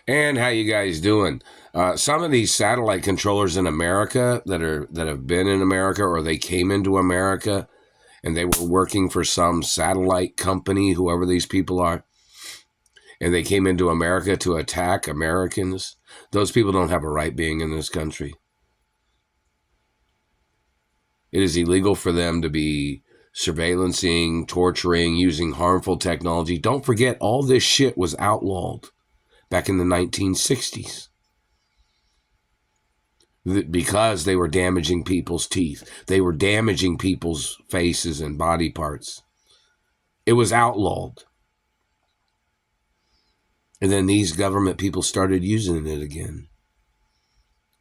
And how you guys doing? Some of these satellite controllers in America that have been in America, or they came into America and they were working for some satellite company, whoever these people are, and they came into America to attack Americans. Those people don't have a right being in this country. It is illegal for them to be surveillancing, torturing, using harmful technology. Don't forget, all this shit was outlawed back in the 1960s. Because they were damaging people's teeth. They were damaging people's faces and body parts. It was outlawed. And then these government people started using it again.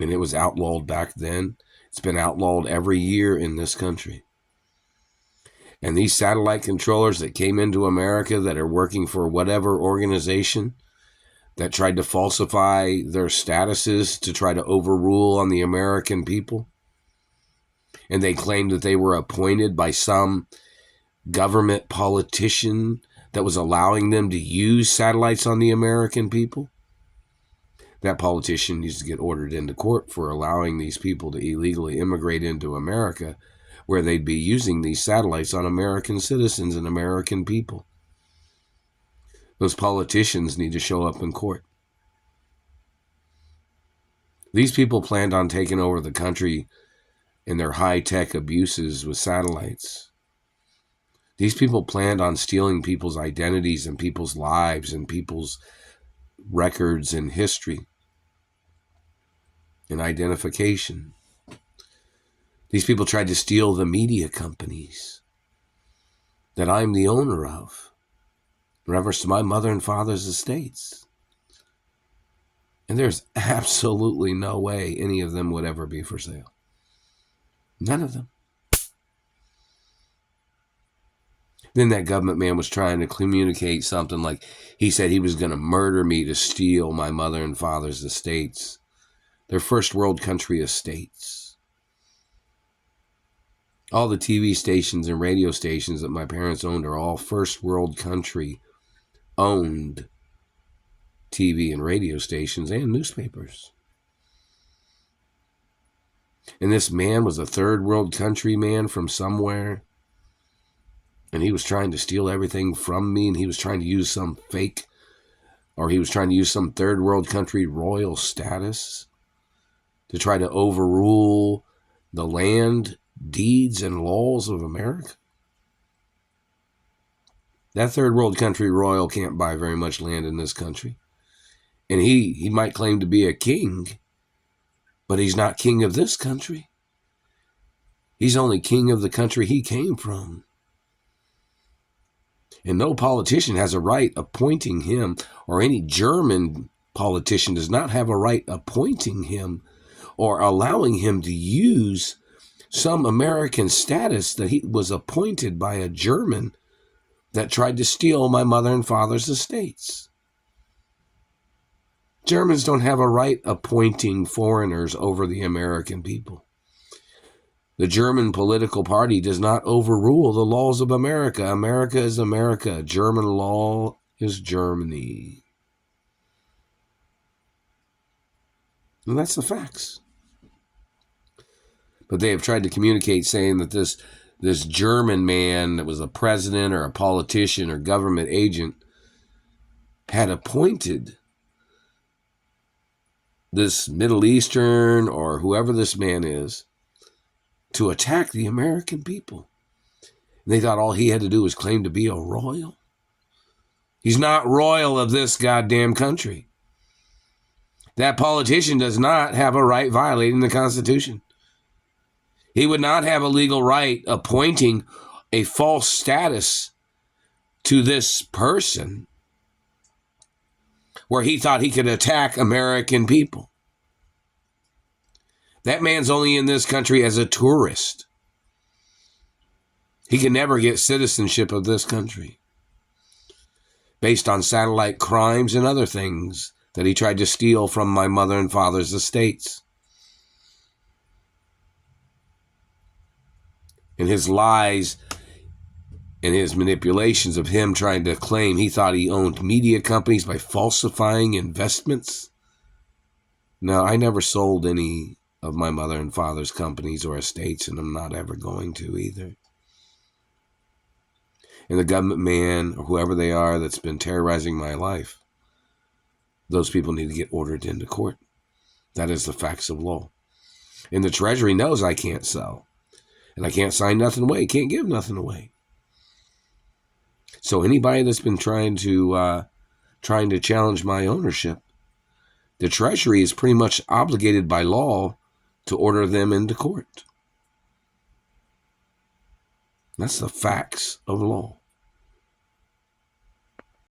And it was outlawed back then. It's been outlawed every year in this country. And these satellite controllers that came into America that are working for whatever organization that tried to falsify their statuses to try to overrule on the American people. And they claimed that they were appointed by some government politician that was allowing them to use satellites on the American people. That politician needs to get ordered into court for allowing these people to illegally immigrate into America, where they'd be using these satellites on American citizens and American people. Those politicians need to show up in court. These people planned on taking over the country in their high-tech abuses with satellites. These people planned on stealing people's identities and people's lives and people's records and history and identification. These people tried to steal the media companies that I'm the owner of, in reference to my mother and father's estates. And there's absolutely no way any of them would ever be for sale. None of them. Then that government man was trying to communicate something like he said he was going to murder me to steal my mother and father's estates. Their first world country estates. All the TV stations and radio stations that my parents owned are all first world country owned TV and radio stations and newspapers. And this man was a third world country man from somewhere. And he was trying to steal everything from me, and he was trying to use some fake, or he was trying to use some third world country royal status to try to overrule the land, deeds, and laws of America. That third world country royal can't buy very much land in this country. And he might claim to be a king, but he's not king of this country. He's only king of the country he came from. And no politician has a right appointing him, or any German politician does not have a right appointing him or allowing him to use some American status that he was appointed by a German that tried to steal my mother and father's estates. Germans don't have a right appointing foreigners over the American people. The German political party does not overrule the laws of America. America is America. German law is Germany. And that's the facts. But they have tried to communicate saying that this German man that was a president or a politician or government agent had appointed this Middle Eastern or whoever this man is to attack the American people. And they thought all he had to do was claim to be a royal. He's not royal of this goddamn country. That politician does not have a right violating the Constitution. He would not have a legal right appointing a false status to this person where he thought he could attack American people. That man's only in this country as a tourist. He can never get citizenship of this country based on satellite crimes and other things that he tried to steal from my mother and father's estates. And his lies and his manipulations of him trying to claim he thought he owned media companies by falsifying investments. No, I never sold any of my mother and father's companies or estates, and I'm not ever going to either. And the government man, or whoever they are that's been terrorizing my life, those people need to get ordered into court. That is the facts of law. And the Treasury knows I can't sell. And I can't sign nothing away. Can't give nothing away. So anybody that's been trying to challenge my ownership, the Treasury is pretty much obligated by law to order them into court. That's the facts of law.